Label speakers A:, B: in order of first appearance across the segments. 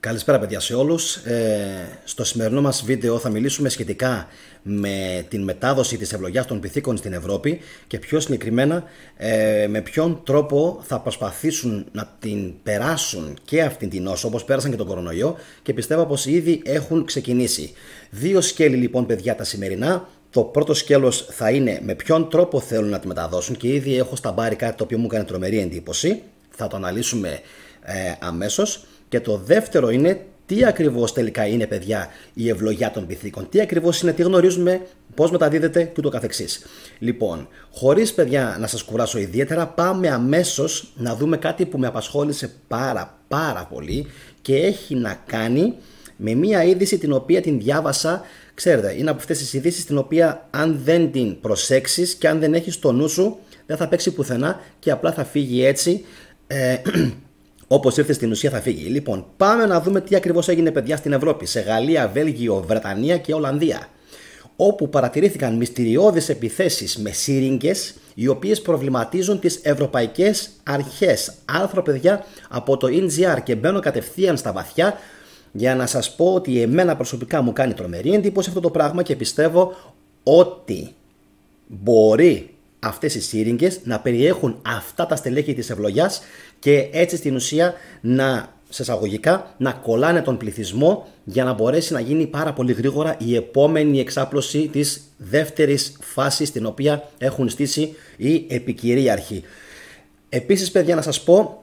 A: Καλησπέρα παιδιά σε όλους. Στο σημερινό μας βίντεο θα μιλήσουμε σχετικά με την μετάδοση της ευλογιάς των πυθίκων στην Ευρώπη και πιο συγκεκριμένα με ποιον τρόπο θα προσπαθήσουν να την περάσουν και αυτήν την νόσο όπως πέρασαν και τον κορονοϊό και πιστεύω πως ήδη έχουν ξεκινήσει. Δύο σκέλη λοιπόν παιδιά τα σημερινά. Το πρώτο σκέλος θα είναι με ποιον τρόπο θέλουν να τη μεταδώσουν και ήδη έχω στα μπάρι κάτι το οποίο μου έκανε τρομερή εντύπωση. Θα το αναλύσουμε αμέσως. Και το δεύτερο είναι τι ακριβώς τελικά είναι παιδιά η ευλογιά των πυθίκων. Τι ακριβώς είναι, τι γνωρίζουμε, πώς μεταδίδεται και ούτω καθεξής. Λοιπόν, χωρίς παιδιά να σας κουράσω ιδιαίτερα, πάμε αμέσως να δούμε κάτι που με απασχόλησε πάρα πολύ και έχει να κάνει με μία είδηση την οποία την διάβασα. Ξέρετε, είναι από αυτές τις ειδήσεις την οποία αν δεν την προσέξεις και αν δεν έχεις το νου σου δεν θα παίξει πουθενά και απλά θα φύγει έτσι. Όπως ήρθε στην ουσία θα φύγει. Λοιπόν, πάμε να δούμε τι ακριβώς έγινε παιδιά στην Ευρώπη, σε Γαλλία, Βέλγιο, Βρετανία και Ολλανδία, όπου παρατηρήθηκαν μυστηριώδεις επιθέσεις με σύριγγες, οι οποίες προβληματίζουν τις ευρωπαϊκές αρχές. Άρθρο παιδιά από το NGR και μπαίνω κατευθείαν στα βαθιά για να σας πω ότι εμένα προσωπικά μου κάνει τρομερή εντύπωση αυτό το πράγμα και πιστεύω ότι μπορεί αυτές οι σύριγγες να περιέχουν αυτά τα στελέχη της ευλογιάς και έτσι στην ουσία σε εισαγωγικά να κολλάνε τον πληθυσμό για να μπορέσει να γίνει πάρα πολύ γρήγορα η επόμενη εξάπλωση της δεύτερης φάσης την οποία έχουν στήσει οι επικυρίαρχοι. Επίσης παιδιά να σας πω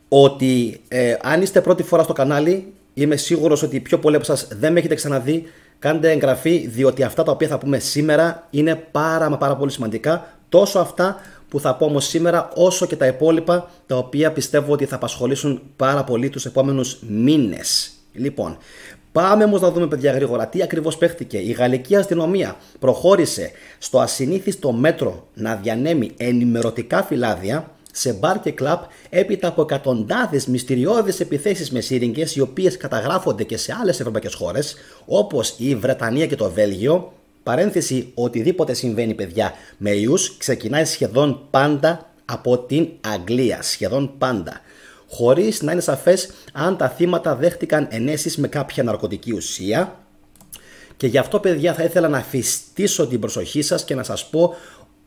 A: ότι αν είστε πρώτη φορά στο κανάλι, είμαι σίγουρος ότι πιο πολλοί από σας δεν με έχετε ξαναδεί. Κάντε εγγραφή διότι αυτά τα οποία θα πούμε σήμερα είναι πάρα πολύ σημαντικά. Τόσο αυτά που θα πω όμως σήμερα όσο και τα υπόλοιπα τα οποία πιστεύω ότι θα απασχολήσουν πάρα πολύ τους επόμενους μήνες. Λοιπόν, πάμε όμως να δούμε παιδιά γρήγορα τι ακριβώς παίχτηκε. Η γαλλική αστυνομία προχώρησε στο ασυνήθιστο μέτρο να διανέμει ενημερωτικά φυλάδια σε μπαρ και κλαμπ έπειτα από εκατοντάδες μυστηριώδεις επιθέσεις με σύριγγες οι οποίες καταγράφονται και σε άλλες ευρωπαϊκές χώρες όπως η Βρετανία και το Βέλγιο. Παρένθεση, οτιδήποτε συμβαίνει παιδιά με ιούς ξεκινάει σχεδόν πάντα από την Αγγλία, σχεδόν πάντα, χωρίς να είναι σαφές αν τα θύματα δέχτηκαν ενέσεις με κάποια ναρκωτική ουσία. Και γι' αυτό παιδιά θα ήθελα να αφιστήσω την προσοχή σας και να σας πω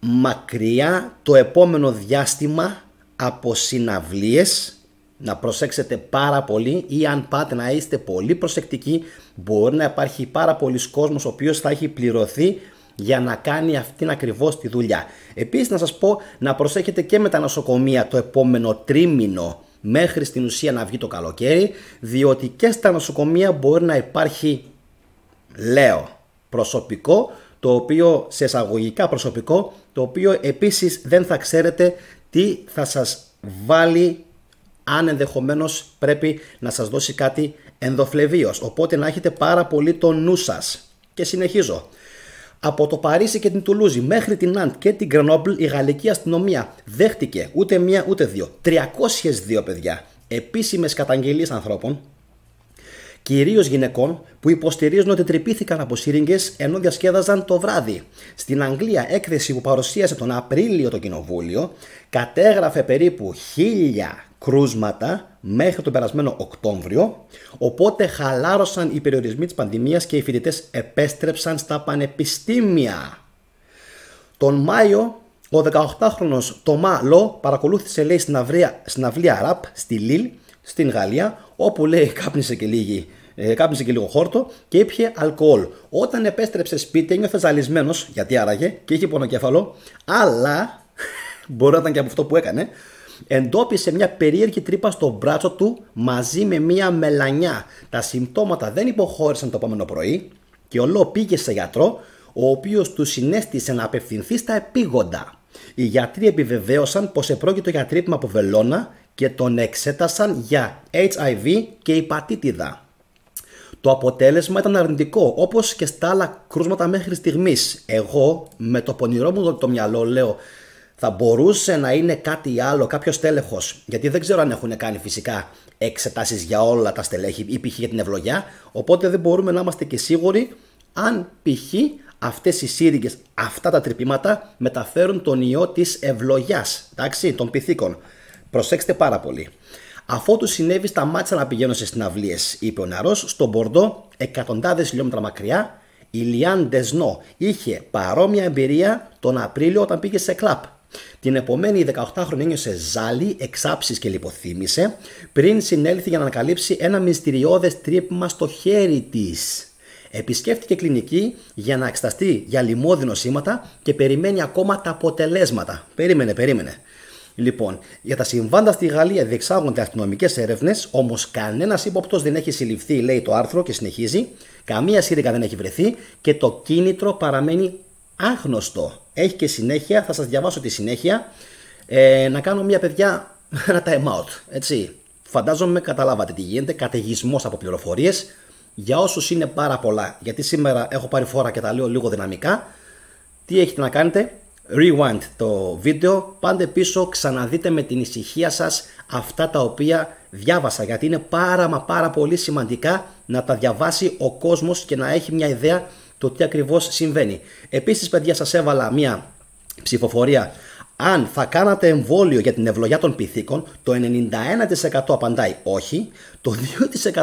A: μακριά το επόμενο διάστημα από συναυλίες. Να προσέξετε πάρα πολύ ή αν πάτε να είστε πολύ προσεκτικοί, μπορεί να υπάρχει πάρα πολλοί κόσμος ο οποίος θα έχει πληρωθεί για να κάνει αυτήν ακριβώς τη δουλειά. Επίσης να σας πω να προσέχετε και με τα νοσοκομεία το επόμενο τρίμηνο μέχρι στην ουσία να βγει το καλοκαίρι, διότι και στα νοσοκομεία μπορεί να υπάρχει, λέω, προσωπικό, το οποίο σε εισαγωγικά προσωπικό, το οποίο επίσης δεν θα ξέρετε τι θα σας βάλει αν ενδεχομένως πρέπει να σας δώσει κάτι ενδοφλεβίως. Οπότε να έχετε πάρα πολύ το νου σας. Και συνεχίζω. Από το Παρίσι και την Τουλούζη μέχρι την Ναντ και την Γκρενόμπλ η γαλλική αστυνομία δέχτηκε ούτε μία ούτε δύο, 302 παιδιά, επίσημες καταγγελίες ανθρώπων, κυρίως γυναικών, που υποστηρίζουν ότι τρυπήθηκαν από σύριγγες ενώ διασκέδαζαν το βράδυ. Στην Αγγλία, έκθεση που παρουσίασε τον Απρίλιο το Κοινοβούλιο κατέγραφε περίπου 1000 κρούσματα μέχρι τον περασμένο Οκτώβριο, οπότε χαλάρωσαν οι περιορισμοί της πανδημίας και οι φοιτητές επέστρεψαν στα πανεπιστήμια. Τον Μάιο, ο 18χρονος Τομά Λο παρακολούθησε λέει συναυλία ραπ στη Λίλ, στην Γαλλία, όπου λέει κάπνισε και λίγο χόρτο και ήπιε αλκοόλ. Όταν επέστρεψε σπίτι ένιωθε ζαλισμένος, γιατί άραγε και είχε πονοκέφαλο, αλλά μπορεί να ήταν και από αυτό που έκανε. Εντόπισε μια περίεργη τρύπα στο μπράτσο του μαζί με μια μελανιά. Τα συμπτώματα δεν υποχώρησαν το επόμενο πρωί και ο Λο πήγε σε γιατρό, ο οποίος του συνέστησε να απευθυνθεί στα επίγοντα. Οι γιατροί επιβεβαίωσαν πως επρόκειτο για τρύπημα από βελόνα και τον εξέτασαν για HIV και υπατήτιδα. Το αποτέλεσμα ήταν αρνητικό, όπως και στα άλλα κρούσματα μέχρι στιγμής. Εγώ με το πονηρό μου το μυαλό λέω θα μπορούσε να είναι κάτι άλλο, κάποιος τέλεχος, γιατί δεν ξέρω αν έχουν κάνει φυσικά εξετάσεις για όλα τα στελέχη ή π.χ. για την ευλογιά, οπότε δεν μπορούμε να είμαστε και σίγουροι αν π.χ. αυτές οι σύριγγες, αυτά τα τρυπήματα μεταφέρουν τον ιό της ευλογιάς, εντάξει, των πυθίκων. Προσέξτε πάρα πολύ. Αφότου συνέβη, σταμάτησα να πηγαίνω σε συναυλίες, είπε ο νεαρός. Στον Μπορντό, εκατοντάδες χιλιόμετρα μακριά, η Λιάν Ντεσνό είχε παρόμοια εμπειρία τον Απρίλιο όταν πήγε σε κλαπ. Την επομένη η 18χρονη ένιωσε ζάλι, εξάψεις και λιποθύμησε πριν συνέλθει για να ανακαλύψει ένα μυστηριώδες τρύπημα στο χέρι της. Επισκέφτηκε κλινική για να εξεταστεί για λοιμώδη νοσήματα και περιμένει ακόμα τα αποτελέσματα. Περίμενε. Λοιπόν, για τα συμβάντα στη Γαλλία διεξάγονται αστυνομικές έρευνες, όμως κανένας ύποπτος δεν έχει συλληφθεί, λέει το άρθρο και συνεχίζει. Καμία σύριγγα δεν έχει βρεθεί και το κίνητρο παραμένει άγνωστο. Έχει και συνέχεια, θα σας διαβάσω τη συνέχεια. Να κάνω μια παιδιά, ένα time out. Έτσι. Φαντάζομαι καταλάβατε τι γίνεται. Καταιγισμός από πληροφορίες. Για όσους είναι πάρα πολλά, γιατί σήμερα έχω πάρει φόρα και τα λέω λίγο δυναμικά, τι έχετε να κάνετε? Rewind το βίντεο, πάντε πίσω, ξαναδείτε με την ησυχία σας αυτά τα οποία διάβασα, γιατί είναι πάρα πολύ σημαντικά να τα διαβάσει ο κόσμος και να έχει μια ιδέα το τι ακριβώς συμβαίνει. Επίσης, παιδιά, σας έβαλα μια ψηφοφορία. Αν θα κάνατε εμβόλιο για την ευλογιά των πυθίκων, το 91% απαντάει όχι, το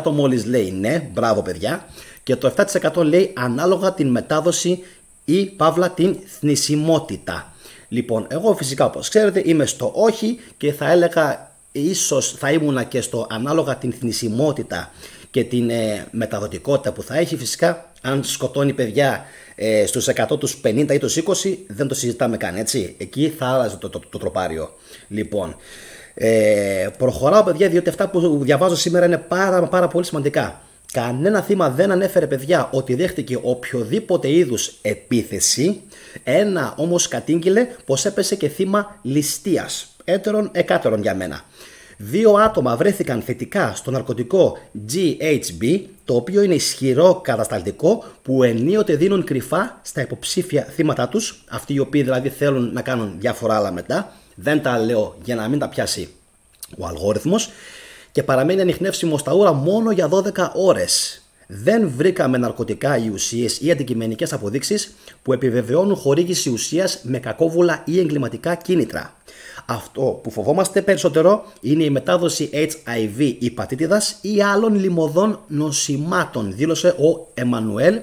A: 2% μόλις λέει ναι, μπράβο παιδιά, και το 7% λέει ανάλογα την μετάδοση ή παύλα την θνησιμότητα. Λοιπόν, εγώ φυσικά όπως ξέρετε είμαι στο όχι και θα έλεγα ίσως θα ήμουνα και στο ανάλογα την θνησιμότητα και την μεταδοτικότητα που θα έχει. Φυσικά αν σκοτώνει παιδιά στους 100 τους 50 ή τους 20 δεν το συζητάμε καν, έτσι. Εκεί θα άλλαζε το τροπάριο. Λοιπόν, προχωράω παιδιά, διότι αυτά που διαβάζω σήμερα είναι πάρα πολύ σημαντικά. Κανένα θύμα δεν ανέφερε, παιδιά, ότι δέχτηκε οποιοδήποτε είδους επίθεση. Ένα όμως κατήγγειλε πως έπεσε και θύμα ληστείας. Έτερον εκάτερον για μένα. 2 άτομα βρέθηκαν θετικά στο ναρκωτικό GHB, το οποίο είναι ισχυρό κατασταλτικό που ενίοτε δίνουν κρυφά στα υποψήφια θύματα τους, αυτοί οι οποίοι δηλαδή θέλουν να κάνουν διάφορα άλλα μετά. Δεν τα λέω για να μην τα πιάσει ο αλγόριθμος, και παραμένει ανιχνεύσιμο στα ούρα μόνο για 12 ώρες. Δεν βρήκαμε ναρκωτικά ή ουσίες ή αντικειμενικές αποδείξεις που επιβεβαιώνουν χορήγηση ουσίας με κακόβουλα ή εγκληματικά κίνητρα. Αυτό που φοβόμαστε περισσότερο είναι η μετάδοση HIV υπατήτηδας ή άλλων λιμωδών νοσημάτων, δήλωσε ο Εμμανουέλ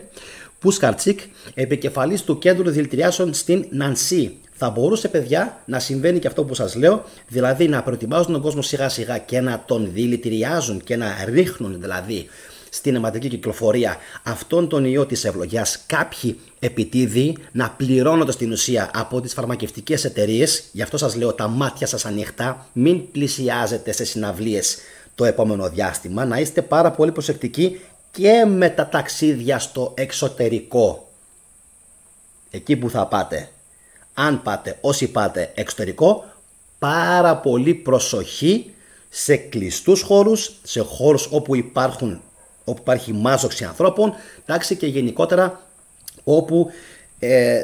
A: Πουσκαρτσίκ, επικεφαλής του Κέντρου Δηλητηριάσεων στην Νανσί. Θα μπορούσε, παιδιά, να συμβαίνει και αυτό που σας λέω, δηλαδή να προετοιμάζουν τον κόσμο σιγά σιγά και να τον δηλητηριάζουν και να ρίχνουν δηλαδή στην αιματική κυκλοφορία αυτόν τον ιό της ευλογιάς κάποιοι επιτίδιοι, να πληρώνονται στην ουσία από τις φαρμακευτικές εταιρείες. Γι' αυτό σας λέω τα μάτια σας ανοιχτά, μην πλησιάζετε σε συναυλίες το επόμενο διάστημα, να είστε πάρα πολύ προσεκτικοί και με τα ταξίδια στο εξωτερικό. Εκεί που θα πάτε. Αν πάτε, όσοι πάτε εξωτερικό, πάρα πολύ προσοχή σε κλειστούς χώρους, σε χώρους όπου υπάρχει μάζοξη ανθρώπων, εντάξει, και γενικότερα όπου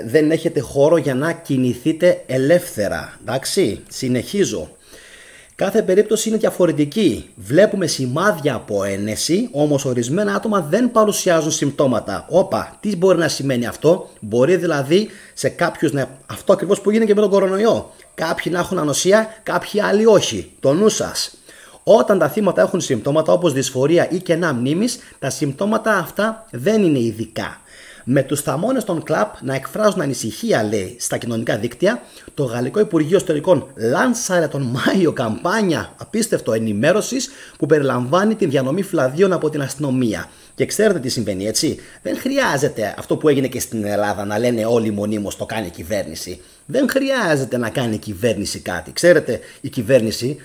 A: δεν έχετε χώρο για να κινηθείτε ελεύθερα. Εντάξει, συνεχίζω. Κάθε περίπτωση είναι διαφορετική. Βλέπουμε σημάδια από ένεση, όμως ορισμένα άτομα δεν παρουσιάζουν συμπτώματα. Όπα, τι μπορεί να σημαίνει αυτό? Μπορεί δηλαδή σε κάποιους αυτό ακριβώς που γίνεται και με τον κορονοϊό. Κάποιοι να έχουν ανοσία, κάποιοι άλλοι όχι. Το νου σας. Όταν τα θύματα έχουν συμπτώματα όπως δυσφορία ή κενά μνήμης, τα συμπτώματα αυτά δεν είναι ειδικά. Με τους θαμώνες των κλαπ να εκφράζουν ανησυχία, λέει, στα κοινωνικά δίκτυα, το Γαλλικό Υπουργείο Ιστορικών λάνσαρε τον Μάιο καμπάνια απίστευτο ενημέρωσης που περιλαμβάνει την διανομή φυλαδίων από την αστυνομία. Και ξέρετε τι συμβαίνει, έτσι? Δεν χρειάζεται αυτό που έγινε και στην Ελλάδα να λένε όλοι μονίμως το κάνει η κυβέρνηση. Δεν χρειάζεται να κάνει η κυβέρνηση κάτι. Ξέρετε, η κυβέρνηση,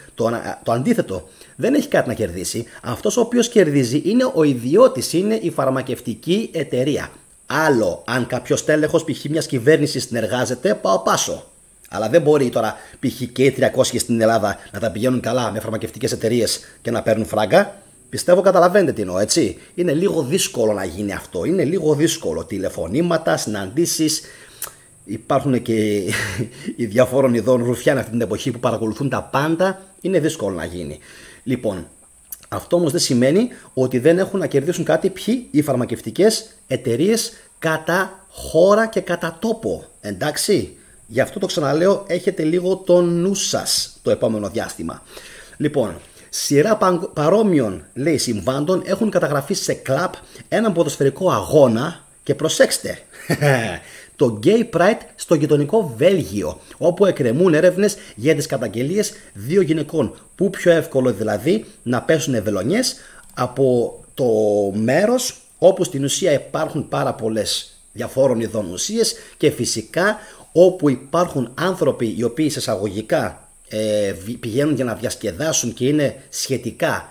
A: το αντίθετο, δεν έχει κάτι να κερδίσει. Αυτός ο οποίος κερδίζει είναι ο ιδιώτης, είναι η φαρμακευτική εταιρεία. Άλλο αν κάποιος τέλεχος π.χ. μιας κυβέρνησης συνεργάζεται, πάω πάσο. Αλλά δεν μπορεί τώρα π.χ. και οι 300 στην Ελλάδα να τα πηγαίνουν καλά με φαρμακευτικές εταιρείες και να παίρνουν φράγκα. Πιστεύω καταλαβαίνετε τι εννοώ, έτσι. Είναι λίγο δύσκολο να γίνει αυτό. Είναι λίγο δύσκολο. Τηλεφωνήματα, συναντήσεις. Υπάρχουν και οι διαφόρων ειδών ρουφιάν αυτή την εποχή που παρακολουθούν τα πάντα. Είναι δύσκολο να γίνει. Λοιπόν, αυτό όμως δεν σημαίνει ότι δεν έχουν να κερδίσουν κάτι ποιοι οι φαρμακευτικές εταιρείες κατά χώρα και κατά τόπο. Εντάξει, γι' αυτό το ξαναλέω, έχετε λίγο το νου σας το επόμενο διάστημα. Λοιπόν, Σειρά παρόμοιων, λέει, συμβάντων έχουν καταγραφεί σε κλαμπ, έναν ποδοσφαιρικό αγώνα και προσέξτε, το Gay Pride στο γειτονικό Βέλγιο, όπου εκκρεμούν έρευνες για τις καταγγελίες δύο γυναικών. Που πιο εύκολο δηλαδή να πέσουν βελονιές από το μέρος όπου στην ουσία υπάρχουν πάρα πολλές διαφόρων ειδών ουσίες και φυσικά όπου υπάρχουν άνθρωποι οι οποίοι εισαγωγικά πηγαίνουν για να διασκεδάσουν και είναι σχετικά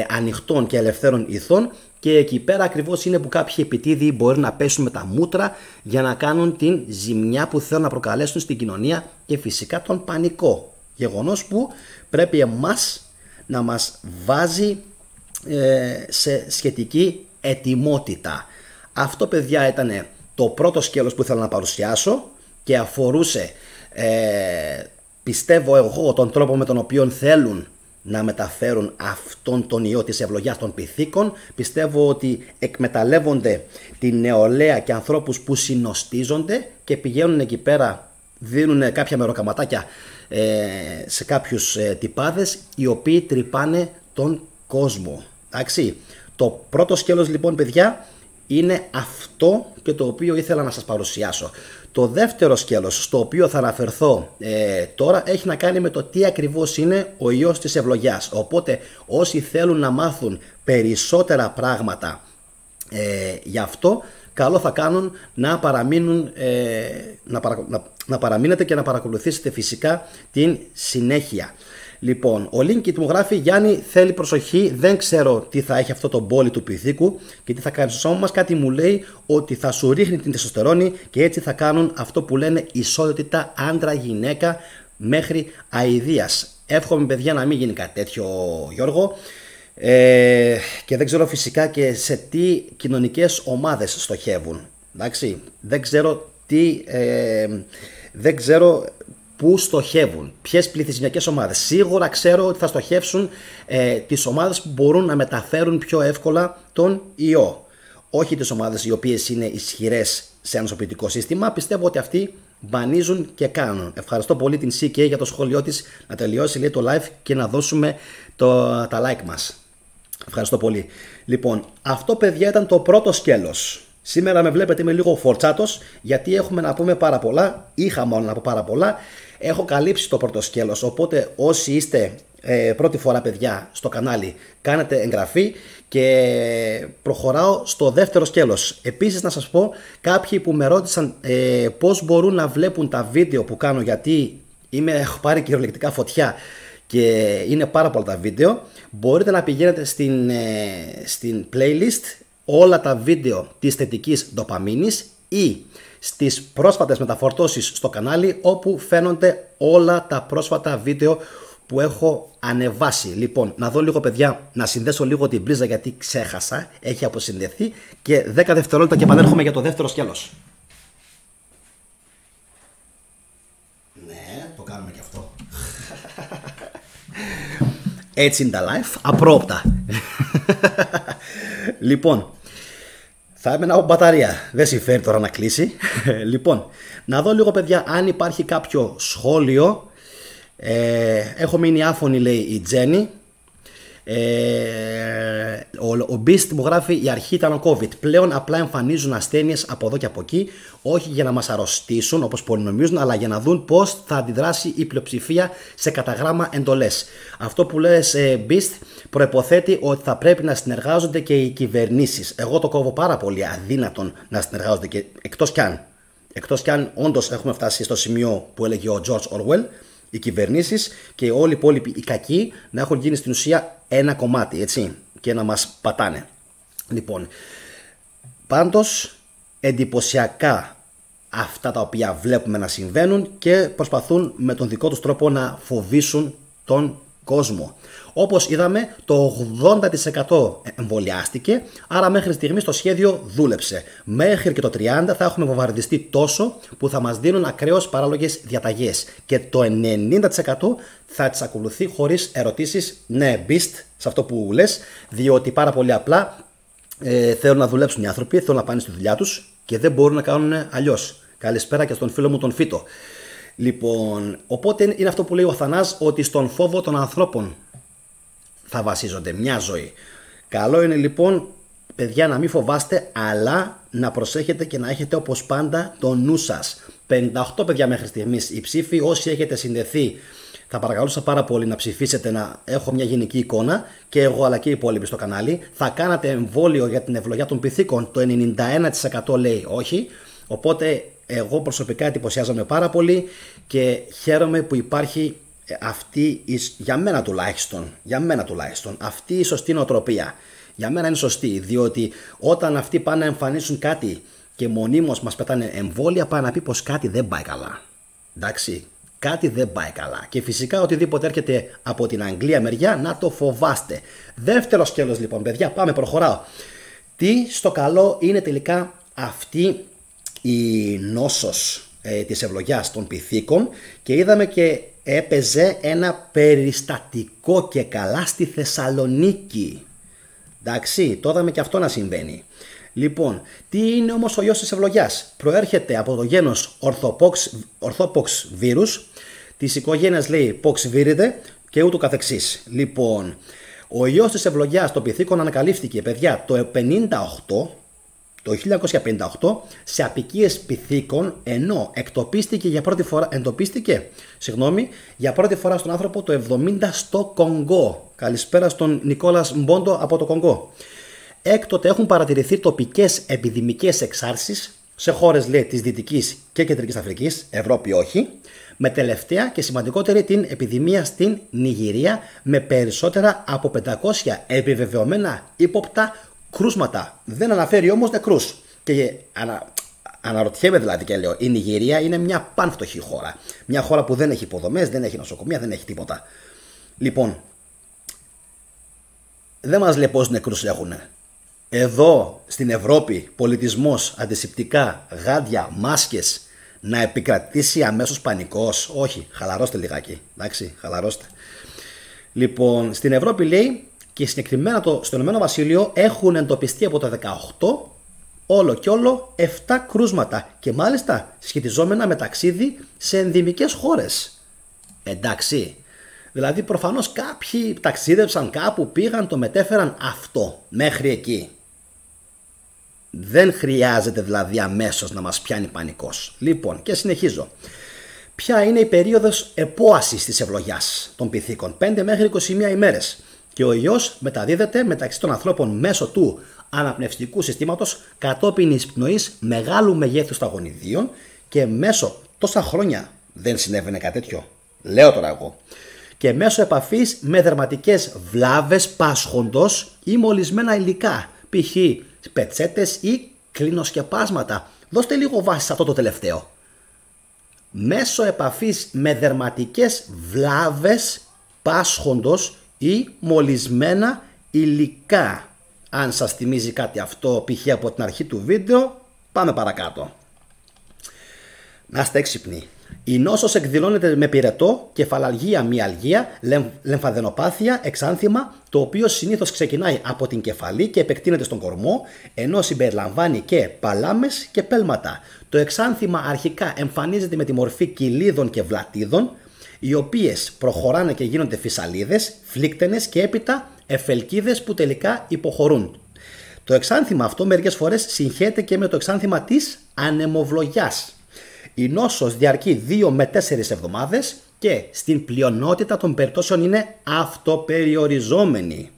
A: ανοιχτών και ελευθέρων ηθών, και εκεί πέρα ακριβώς είναι που κάποιοι επιτίδιοι μπορεί να πέσουν με τα μούτρα για να κάνουν την ζημιά που θέλουν να προκαλέσουν στην κοινωνία και φυσικά τον πανικό. Γεγονός που πρέπει εμάς να μας βάζει σε σχετική ετοιμότητα. Αυτό, παιδιά, ήταν το πρώτο σκέλος που ήθελα να παρουσιάσω και αφορούσε πιστεύω εγώ τον τρόπο με τον οποίο θέλουν να μεταφέρουν αυτόν τον ιό της ευλογιάς των πυθίκων. Πιστεύω ότι εκμεταλλεύονται την νεολαία και ανθρώπους που συνοστίζονται και πηγαίνουν εκεί πέρα, δίνουν κάποια μεροκαματάκια σε κάποιους τυπάδες οι οποίοι τρυπάνε τον κόσμο. Εντάξει. Το πρώτο σκέλος λοιπόν, παιδιά, είναι αυτό και το οποίο ήθελα να σας παρουσιάσω. Το δεύτερο σκέλος στο οποίο θα αναφερθώ τώρα έχει να κάνει με το τι ακριβώς είναι ο ιός της ευλογιάς. Οπότε όσοι θέλουν να μάθουν περισσότερα πράγματα γι' αυτό, καλό θα κάνουν να παραμείνουν, να παραμείνετε και να παρακολουθήσετε φυσικά την συνέχεια. Λοιπόν, ο Linkit μου γράφει: Γιάννη, θέλει προσοχή, δεν ξέρω τι θα έχει αυτό το μπόλι του πυθίκου και τι θα κάνει στο σώμα μας. Κάτι μου λέει ότι θα σου ρίχνει την τεστοστερόνη και έτσι θα κάνουν αυτό που λένε ισότητα άντρα-γυναίκα μέχρι αηδίας. Εύχομαι, παιδιά, να μην γίνει κάτι τέτοιο, Γιώργο. Και δεν ξέρω φυσικά και σε τι κοινωνικές ομάδες στοχεύουν. Εντάξει, δεν ξέρω πού στοχεύουν, ποιες πληθυσμιακές ομάδες. Σίγουρα ξέρω ότι θα στοχεύσουν τις ομάδες που μπορούν να μεταφέρουν πιο εύκολα τον ιό. Όχι τις ομάδες οι οποίες είναι ισχυρές σε ανοσοποιητικό σύστημα. Πιστεύω ότι αυτοί μπανίζουν και κάνουν. Ευχαριστώ πολύ την CK για το σχόλιο της. Να τελειώσει, λέει, το live και να δώσουμε τα like μας. Ευχαριστώ πολύ. Λοιπόν, αυτό, παιδιά, ήταν το πρώτο σκέλος. Σήμερα με βλέπετε, είμαι λίγο φορτσάτος γιατί έχουμε να πούμε πάρα πολλά. Είχα μόνο να πω πάρα πολλά. Έχω καλύψει το πρώτο σκέλος, οπότε όσοι είστε πρώτη φορά, παιδιά, στο κανάλι, κάνετε εγγραφή και προχωράω στο δεύτερο σκέλος. Επίσης να σας πω, κάποιοι που με ρώτησαν πώς μπορούν να βλέπουν τα βίντεο που κάνω, γιατί έχω πάρει κυριολεκτικά φωτιά και είναι πάρα πολλά τα βίντεο, μπορείτε να πηγαίνετε στην playlist όλα τα βίντεο της θετικής ντοπαμίνης ή στις πρόσφατες μεταφορτώσεις στο κανάλι, όπου φαίνονται όλα τα πρόσφατα βίντεο που έχω ανεβάσει. Λοιπόν, να δω λίγο, παιδιά, να συνδέσω λίγο την πρίζα γιατί ξέχασα, έχει αποσυνδεθεί, και 10 δευτερόλεπτα και επανέρχομαι για το δεύτερο σκέλος. Ναι, το κάνουμε και αυτό. Έτσι είναι τα live, απρόπτα. Λοιπόν, θα έμενα από μπαταρία. Δεν συμφέρει τώρα να κλείσει. Λοιπόν, να δω λίγο, παιδιά, αν υπάρχει κάποιο σχόλιο. Έχω μείνει άφωνη, λέει η Τζέννη. Ο Beast μου γράφει: η αρχή ήταν ο COVID. Πλέον απλά εμφανίζουν ασθένειες από εδώ και από εκεί. Όχι για να μας αρρωστήσουν όπως πολλοί νομίζουν, αλλά για να δουν πώς θα αντιδράσει η πλειοψηφία σε καταγράμμα εντολές. Αυτό που λες, Beast, προϋποθέτει ότι θα πρέπει να συνεργάζονται και οι κυβερνήσεις. Εγώ το κόβω πάρα πολύ αδύνατον να συνεργάζονται, και εκτός κι αν όντως έχουμε φτάσει στο σημείο που έλεγε ο George Orwell, οι κυβερνήσεις και όλοι οι υπόλοιποι οι κακοί να έχουν γίνει στην ουσία ένα κομμάτι, έτσι, και να μας πατάνε. Λοιπόν, πάντως εντυπωσιακά αυτά τα οποία βλέπουμε να συμβαίνουν και προσπαθούν με τον δικό τους τρόπο να φοβήσουν τον κόσμο. Όπως είδαμε, το 80% εμβολιάστηκε, άρα μέχρι στιγμής το σχέδιο δούλεψε. Μέχρι και το 30% θα έχουμε βομβαρδιστεί τόσο που θα μας δίνουν ακραίως παράλογες διαταγές. Και το 90% θα τις ακολουθεί χωρίς ερωτήσεις. Ναι, Beast, σε αυτό που λες, διότι πάρα πολύ απλά θέλουν να δουλέψουν οι άνθρωποι, θέλουν να πάνε στη δουλειά τους και δεν μπορούν να κάνουν αλλιώς. Καλησπέρα και στον φίλο μου τον Φίτο. Λοιπόν, οπότε είναι αυτό που λέει ο Θανάς, ότι στον φόβο των ανθρώπων θα βασίζονται, μια ζωή. Καλό είναι λοιπόν, παιδιά, να μην φοβάστε, αλλά να προσέχετε και να έχετε όπως πάντα το νου σας. 58 παιδιά μέχρι στιγμής οι ψήφοι. Όσοι έχετε συνδεθεί, θα παρακαλούσα πάρα πολύ να ψηφίσετε, να έχω μια γενική εικόνα, και εγώ αλλά και οι υπόλοιποι στο κανάλι. Θα κάνατε εμβόλιο για την ευλογιά των πυθίκων? Το 91% λέει όχι. Οπότε εγώ προσωπικά εντυπωσιάζομαι πάρα πολύ και χαίρομαι που υπάρχει αυτή, για μένα τουλάχιστον, αυτή η σωστή νοοτροπία. Για μένα είναι σωστή, διότι όταν αυτοί πάνε να εμφανίσουν κάτι και μονίμως μας πετάνε εμβόλια, πάνε να πει πως κάτι δεν πάει καλά. Εντάξει, κάτι δεν πάει καλά. Και φυσικά οτιδήποτε έρχεται από την Αγγλία μεριά να το φοβάστε. Δεύτερο σκέλος λοιπόν, παιδιά, προχωράω. Τι στο καλό είναι τελικά αυτή η νόσος της ευλογιάς των πυθίκων, και είδαμε και έπαιζε ένα περιστατικό και καλά στη Θεσσαλονίκη. Εντάξει, το είδαμε και αυτό να συμβαίνει. Λοιπόν, τι είναι όμως ο ιός της ευλογιάς? Προέρχεται από το γένος Orthopox virus, της οικογένειας λέει Poxviridae και ούτω καθεξής. Λοιπόν, ο ιός της ευλογιάς των πυθίκων ανακαλύφθηκε, παιδιά, το 1958 σε αποικίες πυθίκων, ενώ εντοπίστηκε για πρώτη φορά στον άνθρωπο το 70 στο Κονγκό. Καλησπέρα στον Νικόλας Μπόντο από το Κονγκό. Έκτοτε έχουν παρατηρηθεί τοπικές επιδημικές εξάρσεις σε χώρες, λέει, της Δυτικής και Κεντρικής Αφρικής, Ευρώπη όχι, με τελευταία και σημαντικότερη την επιδημία στην Νιγηρία, με περισσότερα από 500 επιβεβαιωμένα ύποπτα κρούσματα. Δεν αναφέρει όμως νεκρούς. Και αναρωτιέμαι δηλαδή και λέω, η Νιγηρία είναι μια πανφτωχή χώρα. Μια χώρα που δεν έχει υποδομές, δεν έχει νοσοκομεία, δεν έχει τίποτα. Λοιπόν, δεν μας λέει πόσους νεκρούς έχουν. Εδώ στην Ευρώπη, πολιτισμός, αντισηπτικά, γάντια, μάσκες, να επικρατήσει αμέσως πανικός? Όχι, χαλαρώστε λιγάκι. Εντάξει, χαλαρώστε. Λοιπόν, στην Ευρώπη λέει, και συγκεκριμένα στο Ηνωμένο Βασίλειο, έχουν εντοπιστεί από το 18 όλο και όλο 7 κρούσματα, και μάλιστα σχετιζόμενα με ταξίδι σε ενδυμικές χώρες. Εντάξει, δηλαδή προφανώς κάποιοι ταξίδεψαν κάπου, πήγαν, το μετέφεραν, αυτό μέχρι εκεί. Δεν χρειάζεται δηλαδή αμέσως να μας πιάνει πανικός. Λοιπόν, και συνεχίζω. Ποια είναι η περίοδος επόασης της ευλογιάς των πυθίκων? 5 μέχρι 21 ημέρες. Και ο ιός μεταδίδεται μεταξύ των ανθρώπων μέσω του αναπνευστικού συστήματος κατόπιν εισπνοής μεγάλου μεγέθους των γονιδίων, και μέσω, τόσα χρόνια δεν συνέβαινε κάτι τέτοιο, λέω τώρα εγώ, και μέσω επαφής με δερματικές βλάβες πάσχοντος ή μολυσμένα υλικά, π.χ. πετσέτες ή κλινοσκεπάσματα. Δώστε λίγο βάση σε αυτό το τελευταίο. Μέσω επαφής με δερματικές βλάβες πάσχοντος ή μολυσμένα υλικά. Αν σας θυμίζει κάτι αυτό, π.χ. από την αρχή του βίντεο, πάμε παρακάτω. Να είστε έξυπνοι. Η νόσος εκδηλώνεται με πυρετό, κεφαλαλγία, μυαλγία, λεμφαδενοπάθεια, εξάνθημα, το οποίο συνήθως ξεκινάει από την κεφαλή και επεκτείνεται στον κορμό, ενώ συμπεριλαμβάνει και παλάμες και πέλματα. Το εξάνθημα αρχικά εμφανίζεται με τη μορφή κοιλίδων και βλατίδων, οι οποίες προχωράνε και γίνονται φυσαλίδες, φλίκτενες και έπειτα εφελκίδες που τελικά υποχωρούν. Το εξάνθημα αυτό μερικές φορές συγχέεται και με το εξάνθημα της ανεμοβλογιάς. Η νόσος διαρκεί 2 με 4 εβδομάδες και στην πλειονότητα των περιπτώσεων είναι αυτοπεριοριζόμενη.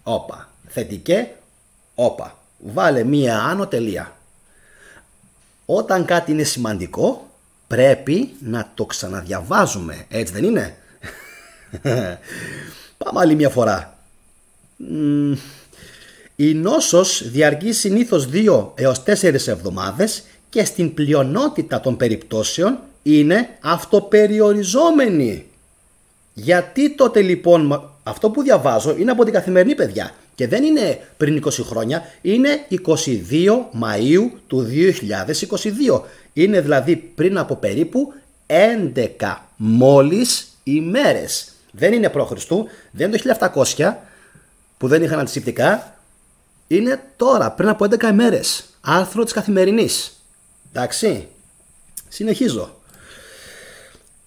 A: Όπα, θετικέ, όπα, βάλε μία άνω τελεία. Όταν κάτι είναι σημαντικό, πρέπει να το ξαναδιαβάζουμε, έτσι δεν είναι? Πάμε άλλη μια φορά. Η νόσος διαρκεί συνήθως 2 έως 4 εβδομάδες και στην πλειονότητα των περιπτώσεων είναι αυτοπεριοριζόμενη. Γιατί τότε λοιπόν, αυτό που διαβάζω είναι από την Καθημερινή, παιδιά, και δεν είναι πριν 20 χρόνια, είναι 22 Μαΐου του 2022. Είναι δηλαδή πριν από περίπου 11 μόλις ημέρες. Δεν είναι π.Χ., δεν είναι το 1700 που δεν είχαν αντισηπτικά, είναι τώρα, πριν από 11 ημέρες. Άρθρο της Καθημερινής. Εντάξει, συνεχίζω.